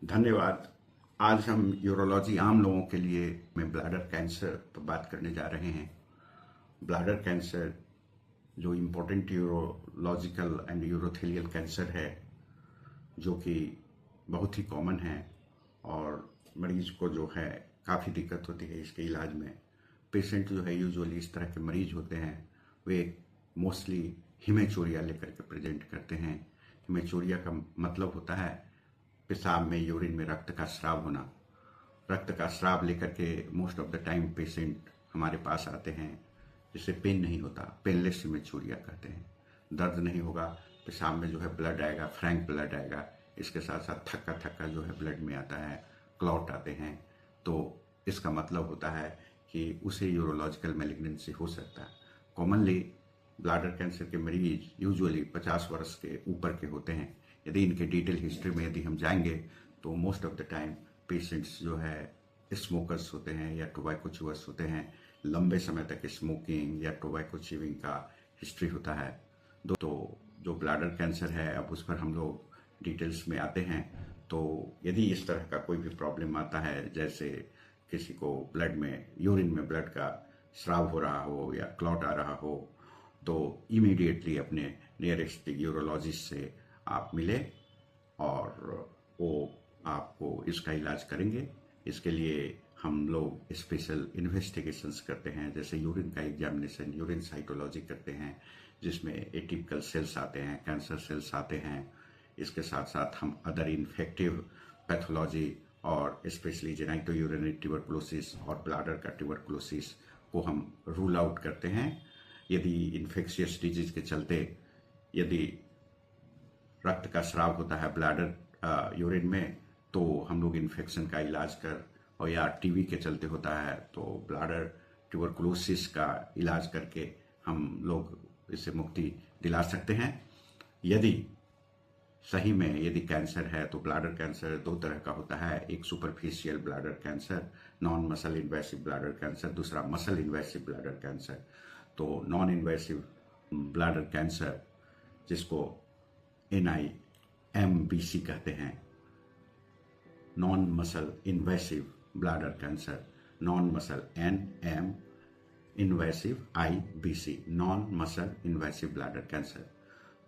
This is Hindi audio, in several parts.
धन्यवाद। आज हम यूरोलॉजी आम लोगों के लिए में ब्लैडर कैंसर पर बात करने जा रहे हैं। ब्लैडर कैंसर जो important urological and urothelial cancer है, जो कि बहुत ही कॉमन है और मरीज को जो है काफ़ी दिक्कत होती है इसके इलाज में। पेशेंट जो है यूजुअली इस तरह के मरीज होते हैं, वे मोस्टली हिमेचूरिया लेकर के प्रेजेंट करते हैं। हिमेचूरिया का मतलब होता है पेशाब में, यूरिन में रक्त का स्राव होना। रक्त का स्राव लेकर के most of the time patient हमारे पास आते हैं जिससे पेन नहीं होता, पेनलेस हिमेचूरिया कहते हैं। दर्द नहीं होगा, पेशाब में जो है ब्लड आएगा, फ्रैंक ब्लड आएगा, इसके साथ साथ थक्का थक्का जो है ब्लड में आता है, क्लॉट आते हैं। तो इसका मतलब होता है कि उसे यूरोलॉजिकल मैलिग्नेंसी हो सकता है। कॉमनली ब्लैडर कैंसर के मरीज यूजुअली 50 वर्ष के ऊपर के होते हैं। यदि इनके डिटेल हिस्ट्री में यदि हम जाएंगे तो most of the time patients जो है स्मोकर्स होते हैं या टोबैको च्यूअर्स होते हैं। लंबे समय तक स्मोकिंग या टोबैको च्यूइंग का हिस्ट्री होता है। तो जो ब्लैडर कैंसर है, अब उस पर हम लोग डिटेल्स में आते हैं। तो यदि इस तरह का कोई भी प्रॉब्लम आता है, जैसे किसी को ब्लड में, यूरिन में ब्लड का स्राव हो रहा हो या क्लॉट आ रहा हो, तो इमीडिएटली अपने नियरेस्ट यूरोलॉजिस्ट से आप मिले और वो आपको इसका इलाज करेंगे। इसके लिए हम लोग स्पेशल इन्वेस्टिगेशंस करते हैं, जैसे यूरिन का एग्जामिनेशन, यूरिन साइटोलॉजी करते हैं, जिसमें एटिपिकल सेल्स आते हैं, कैंसर सेल्स आते हैं। इसके साथ साथ हम अदर इन्फेक्टिव पैथोलॉजी और स्पेशली जेनाइटो यूरिनरी ट्यूबरकुलोसिस और ब्लैडर का ट्यूबरकुलोसिस को हम रूल आउट करते हैं। यदि इन्फेक्शियस डिजीज के चलते यदि रक्त का स्राव होता है ब्लैडर यूरिन में, तो हम लोग इन्फेक्शन का इलाज कर, और या टीबी के चलते होता है तो ब्लैडर ट्यूबरकुलोसिस का इलाज करके हम लोग इससे मुक्ति दिला सकते हैं। यदि सही में यदि कैंसर है तो ब्लैडर कैंसर दो तरह का होता है। एक superficial bladder cancer, non muscle invasive bladder cancer, दूसरा मसल इन्वेसिव ब्लैडर कैंसर। तो नॉन इन्वेसिव ब्लैडर कैंसर, जिसको NIMBC कहते हैं, non muscle invasive bladder cancer, non muscle NM invasive IBC, non muscle invasive bladder cancer.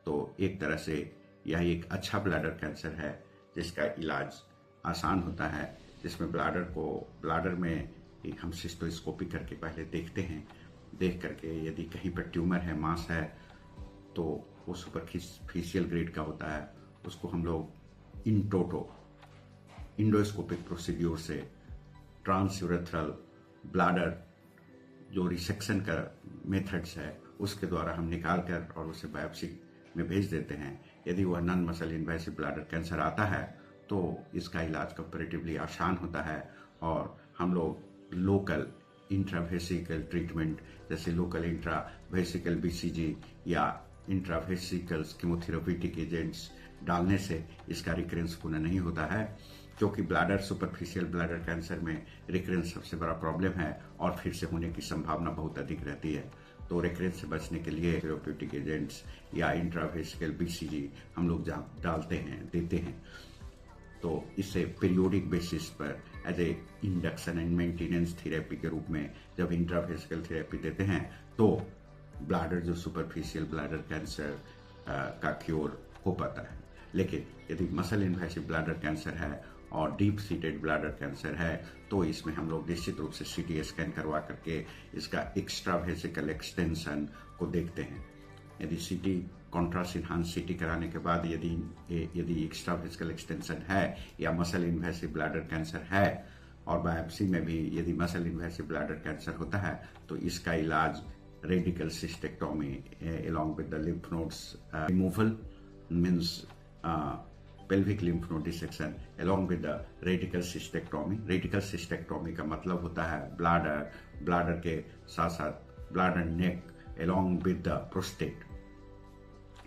तो एक तरह से यह एक अच्छा ब्लैडर कैंसर है जिसका इलाज आसान होता है, जिसमें ब्लैडर में हम सिस्टोस्कोपी करके पहले देखते हैं। देख करके यदि कहीं पर ट्यूमर है, मास है, तो वो सुपरफिशियल ग्रेड का होता है। उसको हम लोग इंडोस्कोपिक प्रोसीड्यूर से ट्रांसयूरेथ्रल ब्लैडर जो रिसेक्शन का मेथड्स है उसके द्वारा हम निकाल कर और उसे बायोप्सी में भेज देते हैं। यदि वह non muscle invasive bladder cancer आता है तो इसका इलाज कंपैरेटिवली आसान होता है, और हम लोग लोकल इंट्रावेसिकल ट्रीटमेंट, जैसे लोकल इंट्रावेसिकल BCG या इंट्रावेसिकल कीमोथेरेप्यूटिक एजेंट्स डालने से इसका रिकरेंस पुनः नहीं होता है, क्योंकि ब्लैडर सुपरफिशियल ब्लैडर कैंसर में रिकरेंस सबसे बड़ा प्रॉब्लम है और फिर से होने की संभावना बहुत अधिक रहती है। तो रिकरेंस से बचने के लिए थेरेप्यूटिक एजेंट्स या इंट्रावेसिकल BCG हम लोग डालते हैं, देते हैं। तो इससे पीरियोडिक बेसिस पर as a induction and maintenance therapy के रूप में जब इंट्रावेसिकल थेरेपी देते हैं तो ब्लैडर जो सुपरफिशियल ब्लैडर कैंसर का क्योर हो पाता है। लेकिन यदि मसल इन्वेसिव ब्लैडर कैंसर है और डीप सीटेड ब्लैडर कैंसर है तो इसमें हम लोग निश्चित रूप से CT स्कैन करवा करके इसका एक्स्ट्रावेसिकल एक्सटेंशन को देखते हैं। यदि CT कॉन्ट्रास्ट इन्हांस CT कराने के बाद यदि एक्स्ट्रावेसिकल एक्सटेंशन है या मसल इन्वेसिव ब्लैडर कैंसर है, और बायोप्सी में भी यदि मसल इन्वेसिव ब्लैडर कैंसर होता है, तो इसका इलाज radical cystectomy along with the lymph nodes removal, means pelvic lymph node dissection along with the radical cystectomy। Radical cystectomy का मतलब होता है ब्लैडर के साथ साथ bladder neck along with the prostate,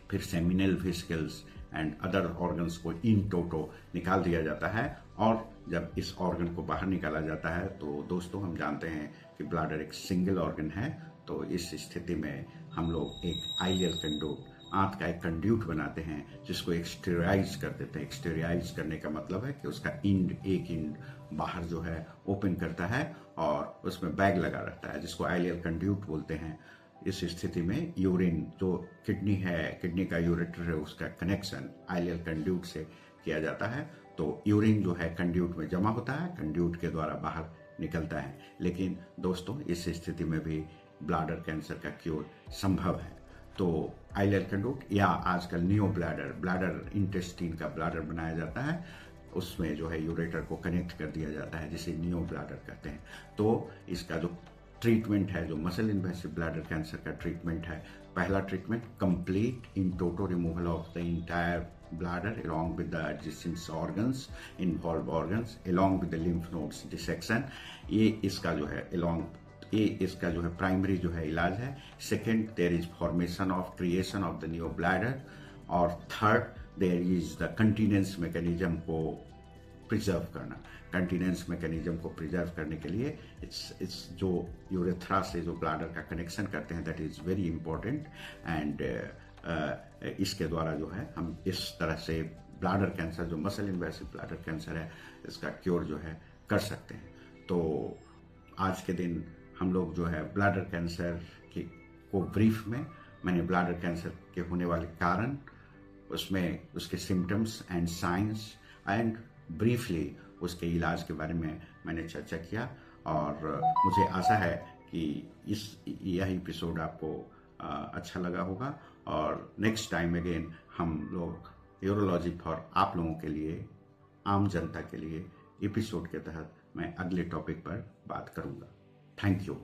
फिर seminal vesicles and other organs को इन टोटो निकाल दिया जाता है। और जब इस ऑर्गन को बाहर निकाला जाता है तो दोस्तों हम जानते हैं कि ब्लैडर एक सिंगल ऑर्गन है, तो इस स्थिति में हम लोग एक आइलियल कंडोम आंत का एक कंड्यूट बनाते हैं जिसको एक्सटेरियाइज कर देते हैं। एक्सटेरियाइज करने का मतलब है कि उसका एक इंड बाहर जो है ओपन करता है और उसमें बैग लगा रहता है, जिसको आइलियल कंड्यूट बोलते हैं। इस स्थिति में यूरिन जो किडनी है, किडनी का यूरेटर है, उसका कनेक्शन आइलियल कंड्यूट से किया जाता है। तो यूरिन जो है कंड्यूट में जमा होता है, कंड्यूट के द्वारा बाहर निकलता है। लेकिन दोस्तों, इस स्थिति में भी ब्लैडर कैंसर का क्योर संभव है। तो आइलियल कंड्यूट या आजकल नियो ब्लैडर इंटेस्टाइन का ब्लैडर बनाया जाता है, उसमें जो है यूरेटर को कनेक्ट कर दिया जाता है, जिसे नियो ब्लैडर कहते हैं। तो इसका जो ट्रीटमेंट है, जो मसल इन्वेसिव ब्लैडर कैंसर का ट्रीटमेंट है, पहला treatment complete in total removal of the entire bladder along with the adjacent organs, involved organs, along with the lymph nodes dissection। ये इसका जो है प्राइमरी जो है इलाज है। Second, there is formation of creation of the new bladder. और third, there is the continence mechanism को प्रिजर्व करना। कंटिनेंस मैकेनिज्म को प्रिजर्व करने के लिए इट्स जो यूरेथ्रा से जो ब्लैडर का कनेक्शन करते हैं, that is very important. And इसके द्वारा जो है हम इस तरह से ब्लैडर कैंसर, जो मसल इन्वेसिव ब्लैडर कैंसर है, इसका क्योर जो है कर सकते हैं। तो आज के दिन हम लोग जो है ब्लैडर कैंसर को ब्रीफ में मैंने ब्लैडर कैंसर के होने वाले कारण, उसमें उसके symptoms and science and briefly उसके इलाज के बारे में मैंने चर्चा किया। और मुझे आशा है कि यह एपिसोड आपको अच्छा लगा होगा। और नेक्स्ट टाइम अगेन हम लोग यूरोलॉजी फॉर आप लोगों के लिए, आम जनता के लिए एपिसोड के तहत मैं अगले टॉपिक पर बात करूंगा। Thank you.